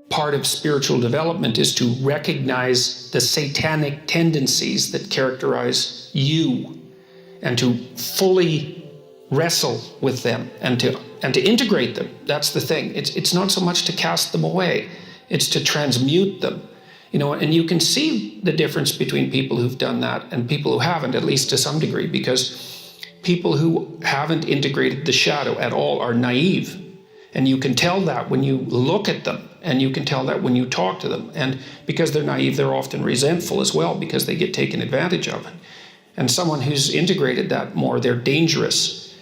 part of spiritual development is to recognize the satanic tendencies that characterize you and to fully wrestle with them and to integrate them. That's the thing. It's not so much to cast them away, it's to transmute them. And you can see the difference between people who've done that and people who haven't, at least to some degree, because people who haven't integrated the shadow at all are naive. And you can tell that when you look at them, and you can tell that when you talk to them. And because they're naive, they're often resentful as well because they get taken advantage of. And someone who's integrated that more, they're dangerous.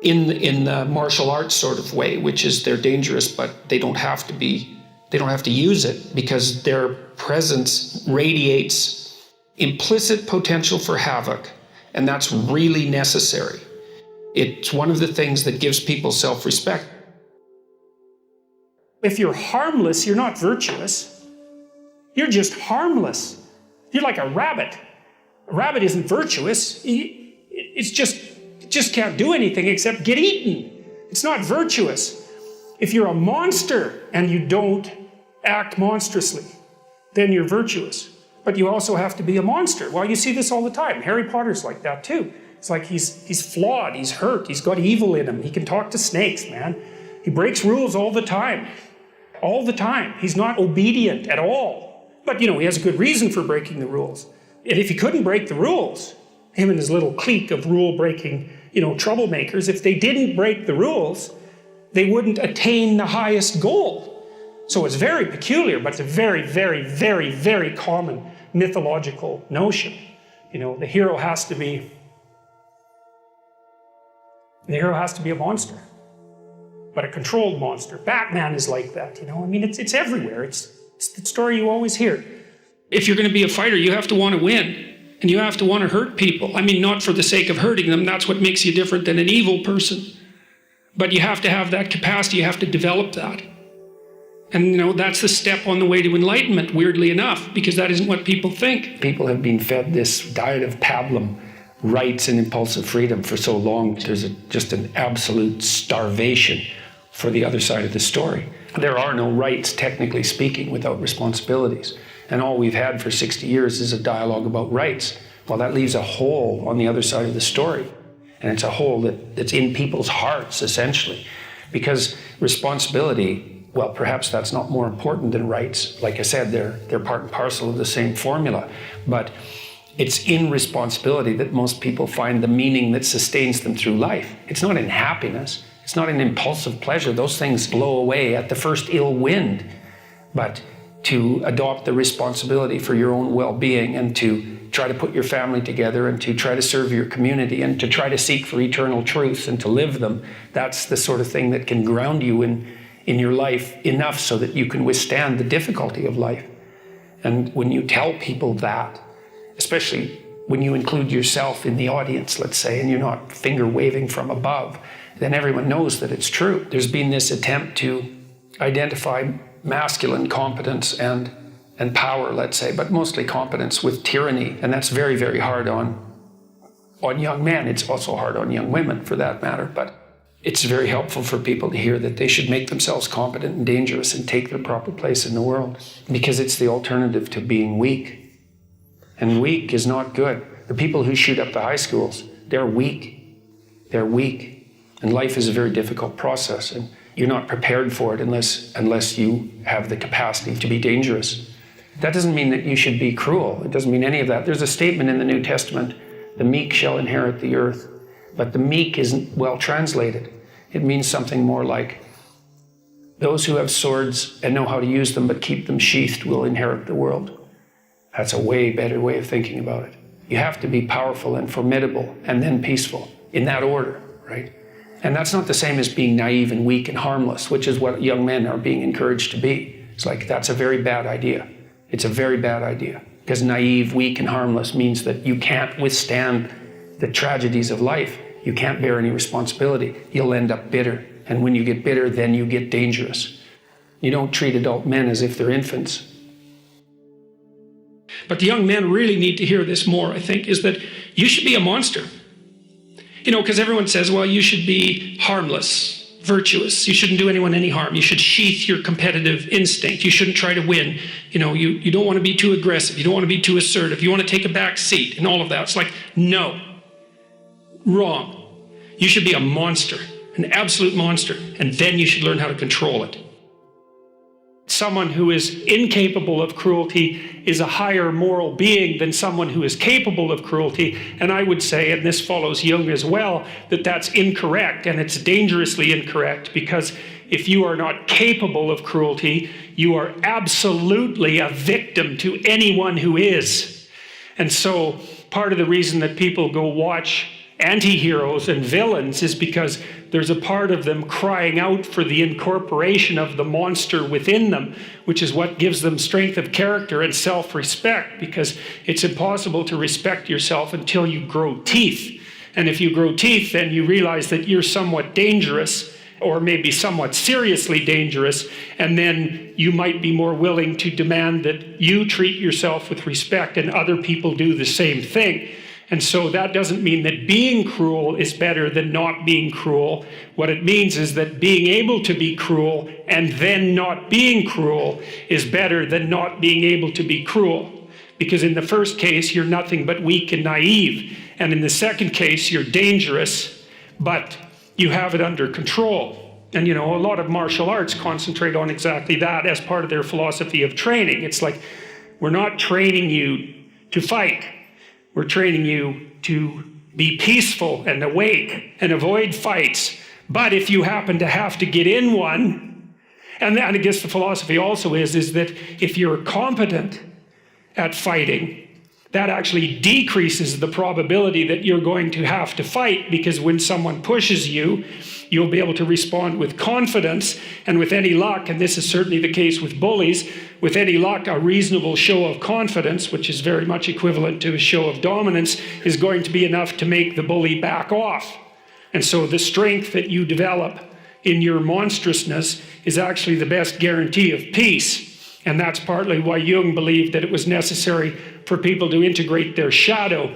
In the martial arts sort of way, which is they're dangerous, but they don't have to use it because their presence radiates implicit potential for havoc, and that's really necessary. It's one of the things that gives people self-respect. If you're harmless, you're not virtuous. You're just harmless. You're like a rabbit. A rabbit isn't virtuous. It just can't do anything except get eaten. It's not virtuous. If you're a monster and you don't act monstrously, then you're virtuous. But you also have to be a monster. Well, you see this all the time. Harry Potter's like that too. It's like he's flawed, he's hurt, he's got evil in him. He can talk to snakes, man. He breaks rules all the time. All the time. He's not obedient at all. But, he has a good reason for breaking the rules. And if he couldn't break the rules, him and his little clique of rule-breaking, troublemakers, if they didn't break the rules, they wouldn't attain the highest goal. So it's very peculiar, but it's a very, very, very, very common mythological notion. The hero has to be a monster, but a controlled monster. Batman is like that, it's everywhere. It's the story you always hear. If you're going to be a fighter, you have to want to win. And you have to want to hurt people. Not for the sake of hurting them. That's what makes you different than an evil person. But you have to have that capacity. You have to develop that. And, that's the step on the way to enlightenment, weirdly enough, because that isn't what people think. People have been fed this diet of pablum, rights and impulsive freedom for so long. There's just an absolute starvation for the other side of the story. There are no rights, technically speaking, without responsibilities. And all we've had for 60 years is a dialogue about rights. Well, that leaves a hole on the other side of the story. And it's a hole that's in people's hearts, essentially. Because responsibility, well, perhaps that's not more important than rights. Like I said, they're part and parcel of the same formula. But it's in responsibility that most people find the meaning that sustains them through life. It's not in happiness. It's not in impulsive pleasure. Those things blow away at the first ill wind. But to adopt the responsibility for your own well-being and to try to put your family together and to try to serve your community and to try to seek for eternal truths and to live them, that's the sort of thing that can ground you in your life enough so that you can withstand the difficulty of life. And when you tell people that, especially when you include yourself in the audience, let's say, and you're not finger waving from above, then everyone knows that it's true. There's been this attempt to identify masculine competence and power, let's say, but mostly competence with tyranny. And that's very, very hard on young men. It's also hard on young women, for that matter. But it's very helpful for people to hear that they should make themselves competent and dangerous and take their proper place in the world, because it's the alternative to being weak. And weak is not good. The people who shoot up the high schools, they're weak. They're weak. And life is a very difficult process. And you're not prepared for it unless you have the capacity to be dangerous. That doesn't mean that you should be cruel. It doesn't mean any of that. There's a statement in the New Testament, the meek shall inherit the earth. But the meek isn't well translated. It means something more like, those who have swords and know how to use them but keep them sheathed will inherit the world. That's a way better way of thinking about it. You have to be powerful and formidable and then peaceful, in that order, right? And that's not the same as being naive and weak and harmless, which is what young men are being encouraged to be. It's like, that's a very bad idea. It's a very bad idea. Because naive, weak, and harmless means that you can't withstand the tragedies of life. You can't bear any responsibility. You'll end up bitter. And when you get bitter, then you get dangerous. You don't treat adult men as if they're infants. But the young men really need to hear this more, I think, is that you should be a monster. Because everyone says, well, you should be harmless. virtuous. You shouldn't do anyone any harm. You should sheath your competitive instinct. You shouldn't try to win. You don't want to be too aggressive. You don't want to be too assertive. You want to take a back seat and all of that. It's like, no. Wrong. You should be a monster, an absolute monster, and then you should learn how to control it. Someone who is incapable of cruelty is a higher moral being than someone who is capable of cruelty. And I would say, and this follows Jung as well, that that's incorrect, and it's dangerously incorrect, because if you are not capable of cruelty, you are absolutely a victim to anyone who is. And so part of the reason that people go watch anti-heroes and villains is because there's a part of them crying out for the incorporation of the monster within them, which is what gives them strength of character and self-respect, because it's impossible to respect yourself until you grow teeth. And if you grow teeth, then you realize that you're somewhat dangerous, or maybe somewhat seriously dangerous, and then you might be more willing to demand that you treat yourself with respect and other people do the same thing. And so that doesn't mean that being cruel is better than not being cruel. What it means is that being able to be cruel and then not being cruel is better than not being able to be cruel. Because in the first case, you're nothing but weak and naive. And in the second case, you're dangerous, but you have it under control. And a lot of martial arts concentrate on exactly that as part of their philosophy of training. It's like, we're not training you to fight. We're training you to be peaceful and awake and avoid fights. But if you happen to have to get in one, and I guess the philosophy also is that if you're competent at fighting, that actually decreases the probability that you're going to have to fight, because when someone pushes you, you'll be able to respond with confidence, and with any luck, and this is certainly the case with bullies, with any luck, a reasonable show of confidence, which is very much equivalent to a show of dominance, is going to be enough to make the bully back off. And so the strength that you develop in your monstrousness is actually the best guarantee of peace. And that's partly why Jung believed that it was necessary for people to integrate their shadow.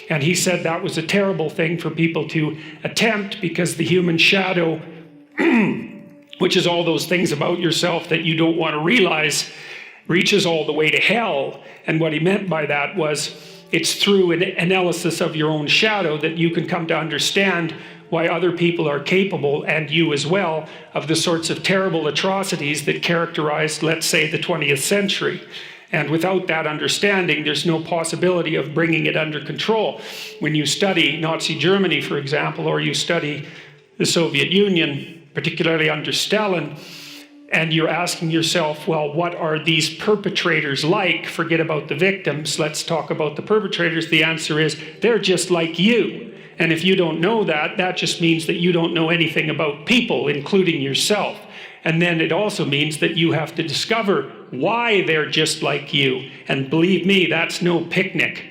And he said that was a terrible thing for people to attempt, because the human shadow, which is all those things about yourself that you don't want to realize, reaches all the way to hell. And what he meant by that was, it's through an analysis of your own shadow that you can come to understand why other people are capable, and you as well, of the sorts of terrible atrocities that characterized, let's say, the 20th century. And without that understanding, there's no possibility of bringing it under control. When you study Nazi Germany, for example, or you study the Soviet Union, particularly under Stalin, and you're asking yourself, well, what are these perpetrators like? Forget about the victims, let's talk about the perpetrators. The answer is, they're just like you. And if you don't know that, that just means that you don't know anything about people, including yourself. And then it also means that you have to discover why they're just like you. And believe me, that's no picnic.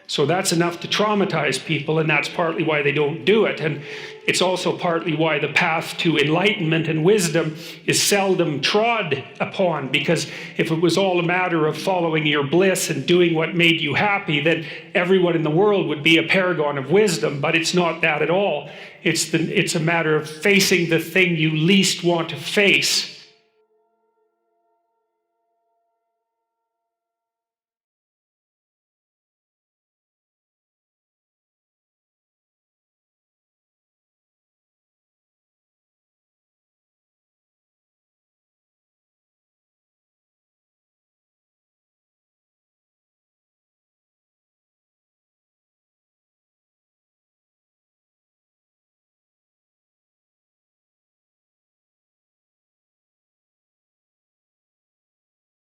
So that's enough to traumatize people, and that's partly why they don't do it. And it's also partly why the path to enlightenment and wisdom is seldom trod upon, because if it was all a matter of following your bliss and doing what made you happy, then everyone in the world would be a paragon of wisdom. But it's not that at all. It's a matter of facing the thing you least want to face